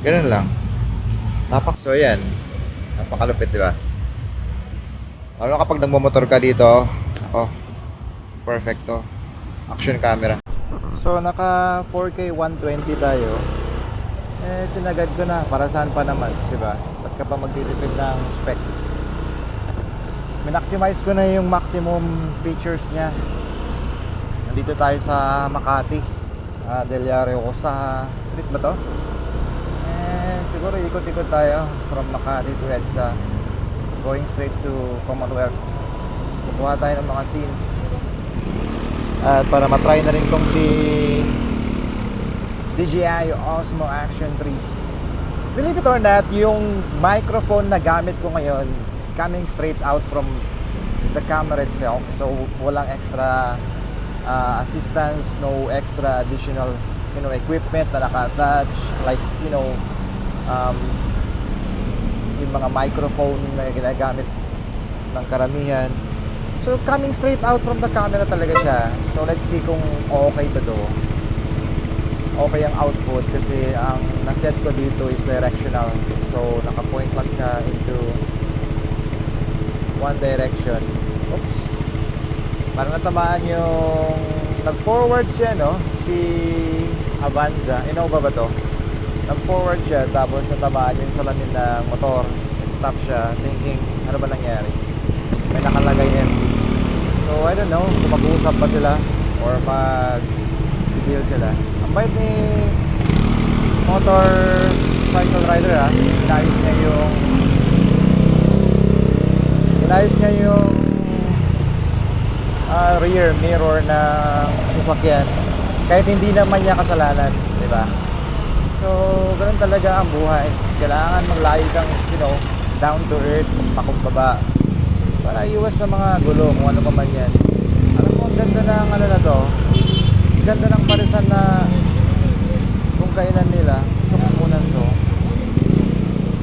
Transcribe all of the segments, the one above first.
Ganun lang. So yan, napakalupit, di ba? Lalo kapag nagmamotor ka dito, ako, perfecto. Action camera. So naka 4K 120 tayo. Eh sinagad ko na, para saan pa naman, di ba? Ba't ka pa magtitipid ng specs? Minaximize ko na yung maximum features niya. Nandito tayo sa Makati, Del Llano sa street ba to? Siguro ikot-ikot tayo from Makati to EDSA, going straight to Commonwealth. Kukuha tayo ng mga scenes at para matry na rin kung si DJI Osmo Action 3. Believe it or not, yung microphone na gamit ko ngayon coming straight out from the camera itself, so walang extra assistance, no extra additional equipment na naka-attach like yung mga microphone na ginagamit ng karamihan. So coming straight out from the camera talaga siya. So let's see kung okay ba to. Okay ang output kasi ang naset ko dito is directional. So naka-point lang siya into one direction. Oops. Parang natamaan yung nag-forward siya, no? Si Avanza. Innova ba to? Nag-forward siya tapos natamaan yung salamin ng motor. Nag-stop siya thinking, ano ba nangyari? May nakalagay empty. So I don't know kung mag-uusap pa sila or mag-deal sila. Ang bait ni motorcycle rider, ha. Inayos niya yung rear mirror na sasakyan kahit hindi naman niya kasalanan, di ba? So ganun talaga ang buhay. Kailangan maglayo kang down to earth, pakumbaba para iwas sa mga gulo kung ano pa man yan. Alam mo, ang ganda ng na to, ang ganda ng parisan na kung kailan nila. Gusto ko muna to.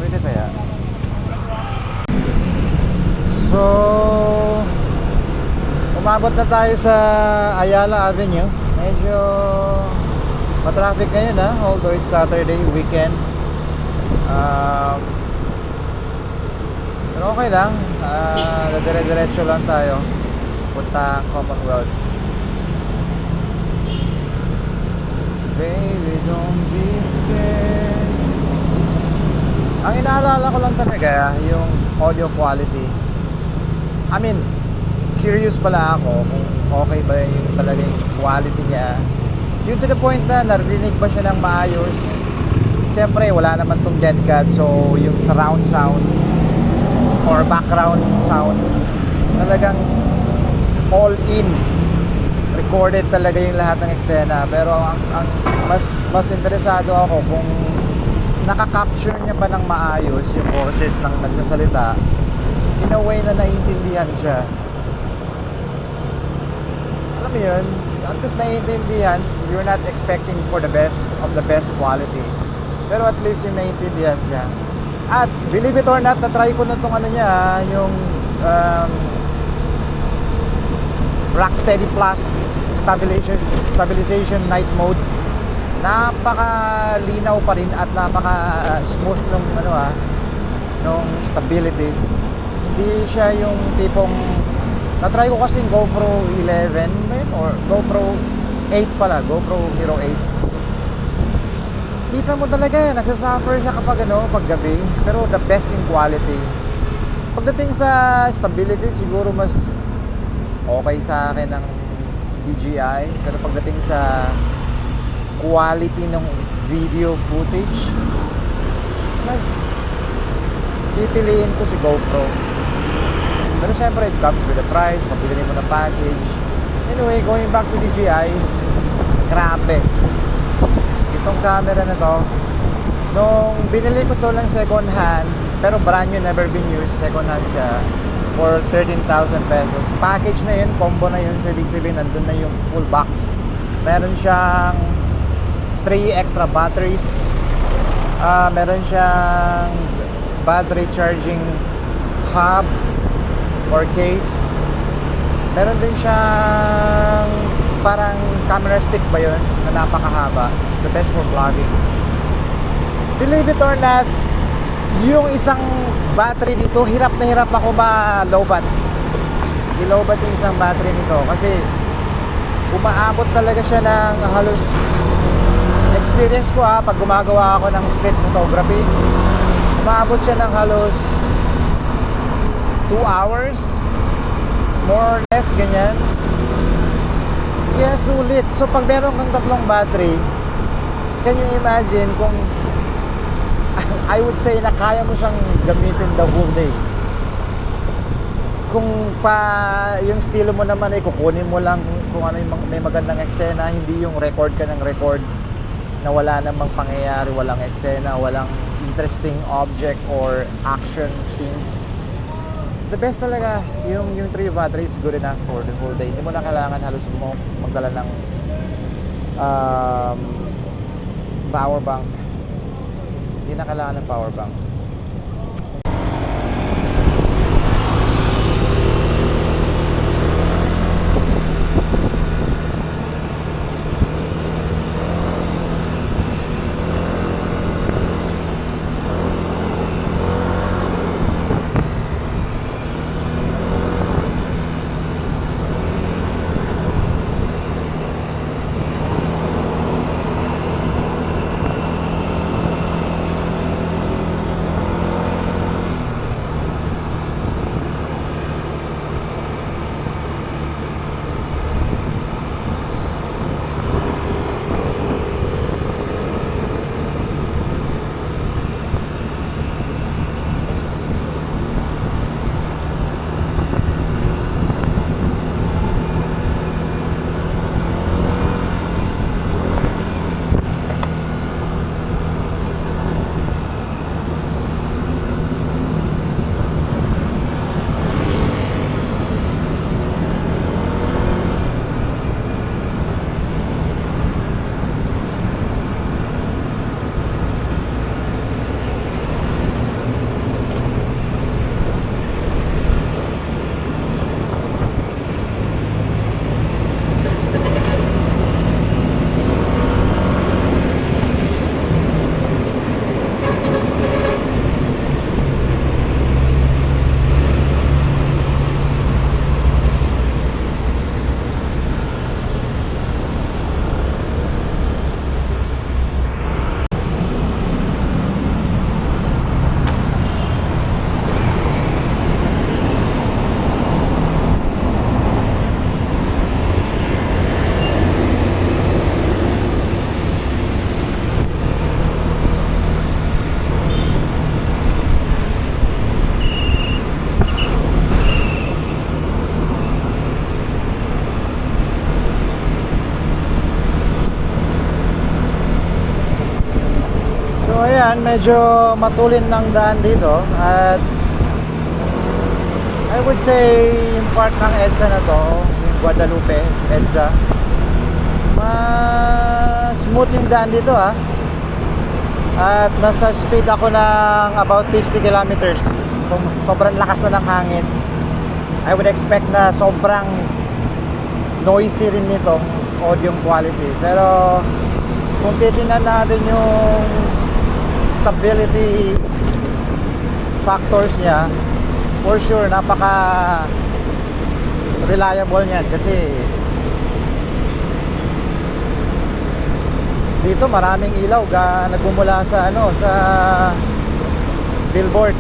Pwede kaya? So umabot na tayo sa Ayala Avenue. Medyo matraffic ngayon, ha, although it's Saturday weekend. Pero okay lang. Dire-diretso lang tayo punta Commonwealth. Baby, don't be scared. Ang inaalala ko lang talaga yung audio quality. I mean, curious pala ako kung okay ba yung talagang quality niya. Yung to the point na narinig ba siya ng maayos. Siyempre wala naman tong dead cat, so yung surround sound or background sound talagang all in recorded talaga yung lahat ng eksena. Pero ang mas interesado ako kung nakaka-capture niya ba ng maayos yung boses ng nagsasalita in a way na naiintindihan siya. Alam mo yun, at least naiintindihan. You're not expecting for the best of the best quality, pero at least yung naiintindihan siya. At believe it or not, na-try ko na itong niya, yung Rocksteady Plus stabilization night mode. Napaka-linaw pa rin at napaka-smooth nung nung stability. Hindi siya yung tipong na-try ko kasi yung GoPro 11 or GoPro 8 pala, GoPro Hero 8. Kita mo talaga, nagsasuffer siya kapag pag gabi, pero the best in quality. Pagdating sa stability, siguro mas okay sa akin ng DJI, pero pagdating sa quality ng video footage, mas pipiliin ko si GoPro. Pero syempre, it comes with a price, mabili mo ng package. Anyway, going back to DJI, grabe. Itong camera na to, nung binili ko to ng second hand, pero brand new, never been used, second hand siya, for 13,000 pesos. Package na yun, combo na yun, so ibig sabihin, nandun na yung full box. Meron siyang 3 extra batteries, meron siyang battery charging hub or case. Meron din siyang parang camera stick ba yun na napakahaba, the best for vlogging. Believe it or not, yung isang battery dito, hirap na hirap ako ma-lowbat. I-lowbat yung isang battery nito kasi umaabot talaga siya ng halos, experience ko pag gumagawa ako ng street photography, umaabot siya ng halos 2 hours, more or less, ganyan. Kaya sulit. So pag meron kang tatlong battery, can you imagine kung I would say na kaya mo siyang gamitin the whole day. Kung yung estilo mo naman ay kukunin mo lang kung ano yung may magandang eksena, hindi yung record ka ng record na wala namang pangyayari, walang eksena, walang interesting object or action scenes. The best talaga yung 3 batteries good enough for the whole day. Hindi mo na kailangan halos mo magdala ng power bank. Hindi na kailangan ng power bank. Ayan, medyo matulin ng daan dito at I would say yung part ng EDSA na to, yung Guadalupe, EDSA, smooth yung daan dito at nasa speed ako ng about 50 kilometers. So sobrang lakas na ng hangin. I would expect na sobrang noisy rin nitong audio quality, pero kung titingnan natin yung stability factors niya, for sure napaka reliable niyan kasi dito maraming ilaw nagmumula sa sa billboard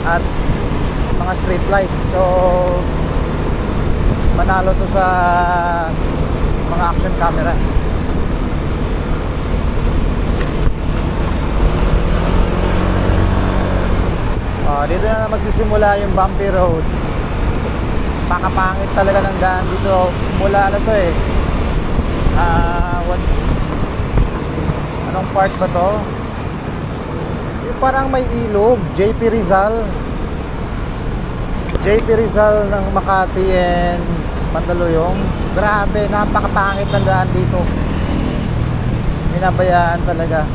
at mga street lights. So manalo to sa mga action camera. Dito na magsisimula yung bumpy road. Pakapangit talaga ng daan dito. Mula to anong part ba to? Yung parang may ilog, JP Rizal ng Makati and Mandaluyong. Grabe, napakapangit ng daan dito. Minabayaan talaga.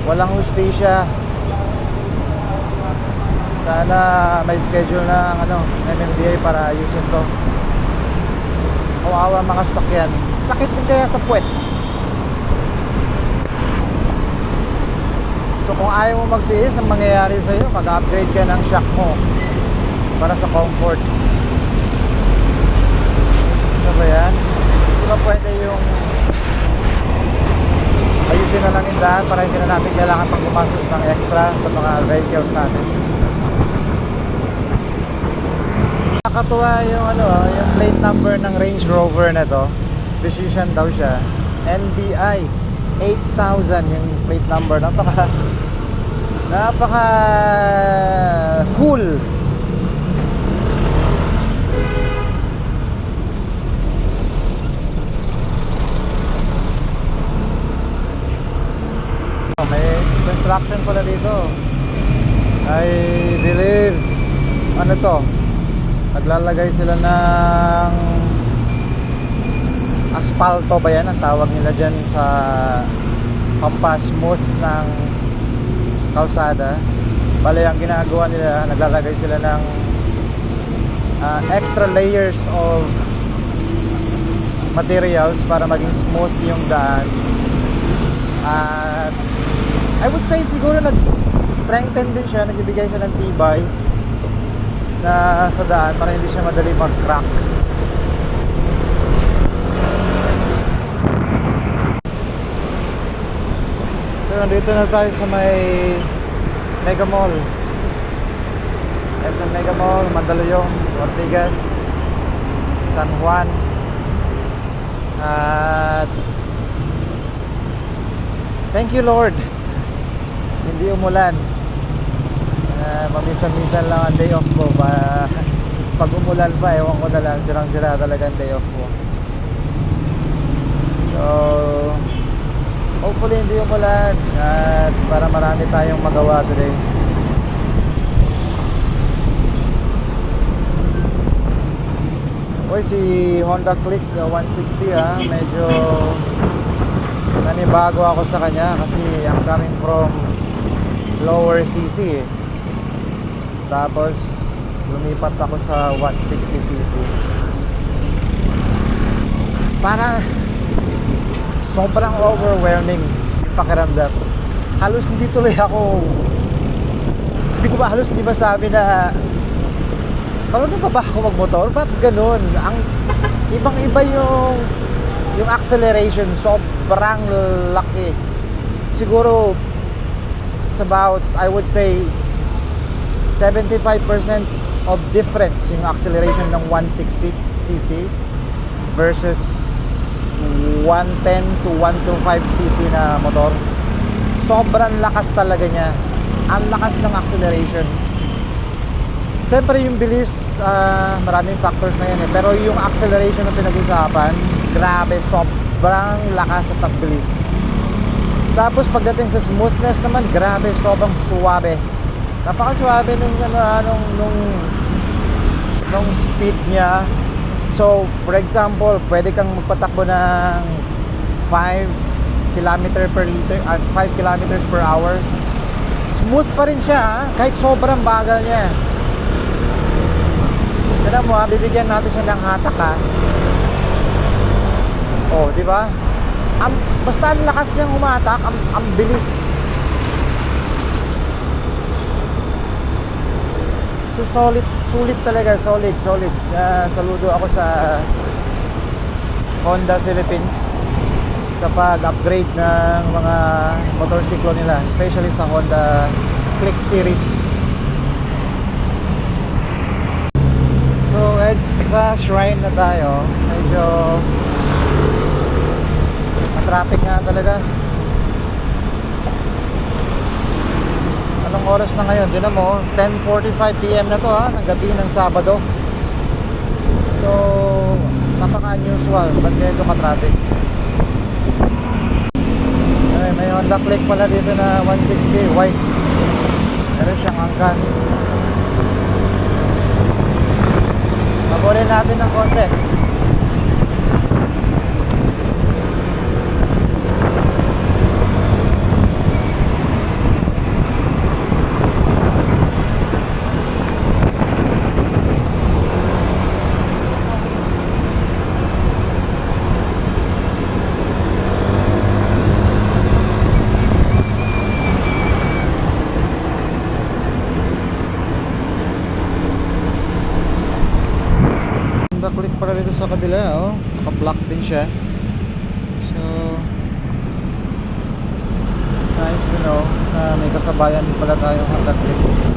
Walang hustisya. Sana may schedule ng MMDA para ayusin to. Kawawa mga sasakyan. Sakit din kaya sa puwet. So kung ayaw mo magtiis, ang mangyayari sa'yo, mag-upgrade ka ng shock mo para sa comfort. Ano ba yan? Hindi ba pwede yung ayusin na lang yung daan para hindi na natin kailangan pang gumastos ng extra sa mga vehicles natin. Nakakatuwa yung yung plate number ng Range Rover na to. Precision daw siya. NBI 8000 yung plate number. Napaka cool. May construction pala dito. I believe ano to, naglalagay sila ng asfalto ba yan ang tawag nila dyan sa pampasmooth ng kalsada. Bale ang ginagawa nila, naglalagay sila ng extra layers of materials para maging smooth yung daan. At I would say siguro nag-strengthen din siya, nagbibigay siya ng tibay na sa daan para hindi siya madali mag-crack. So nandito na tayo sa may Mega Mall. SM Mega Mall, Mandaluyong, Ortigas, San Juan. At thank you Lord, hindi umulan. Mamisa-misan lang ang day off ko. Pag umulan pa, ewan ko na lang, sirang-sira talaga ang day off ko. So hopefully hindi umulan at para marami tayong magawa today. Oy, si Honda Click 160 medyo nanibago ako sa kanya kasi I'm coming from lower CC tapos lumipat ako sa 160cc. Parang sobrang overwhelming yung pakiramdam. Halos hindi tuloy ako, hindi ko ba halos di ba sabi na marunong pa ba ako magmotor? Ba't ganun? Ang ibang-iba yung acceleration, sobrang laki. Siguro it's about, I would say 75% of difference yung acceleration ng 160cc versus 110 to 125cc na motor. Sobrang lakas talaga niya. Ang lakas ng acceleration. Siyempre yung bilis, maraming factors na yan pero yung acceleration na pinag-usapan, grabe, sobrang lakas at ang bilis. Tapos pagdating sa smoothness naman, grabe, sobrang suwabe. Napaka-suwabe nung speed niya. So, for example, pwede kang magpatakbo ng 5 kilometers per hour. Smooth pa rin siya, kahit sobrang bagal niya. Tignan mo, bibigyan natin siya ng hatak Oh, di ba? Basta ang lakas niyang humatak, ang bilis. So sulit talaga, solid. Saludo ako sa Honda Philippines sa pag-upgrade ng mga motorsiklo nila, especially sa Honda Click series. So sa Shrine na tayo, medyo traffic nga talaga. Anong oras na ngayon? Tinan mo, 10:45 PM na to ng gabi ng Sabado. So napaka-unusual, ba't ganito ka-traffic? May Honda Click pala dito na 160 white. Meron siyang angkas. Pabulin natin ng konti. kabila, oh. Naka-block din siya. So, it's nice, na may kasabayan din pala tayong Honda Click.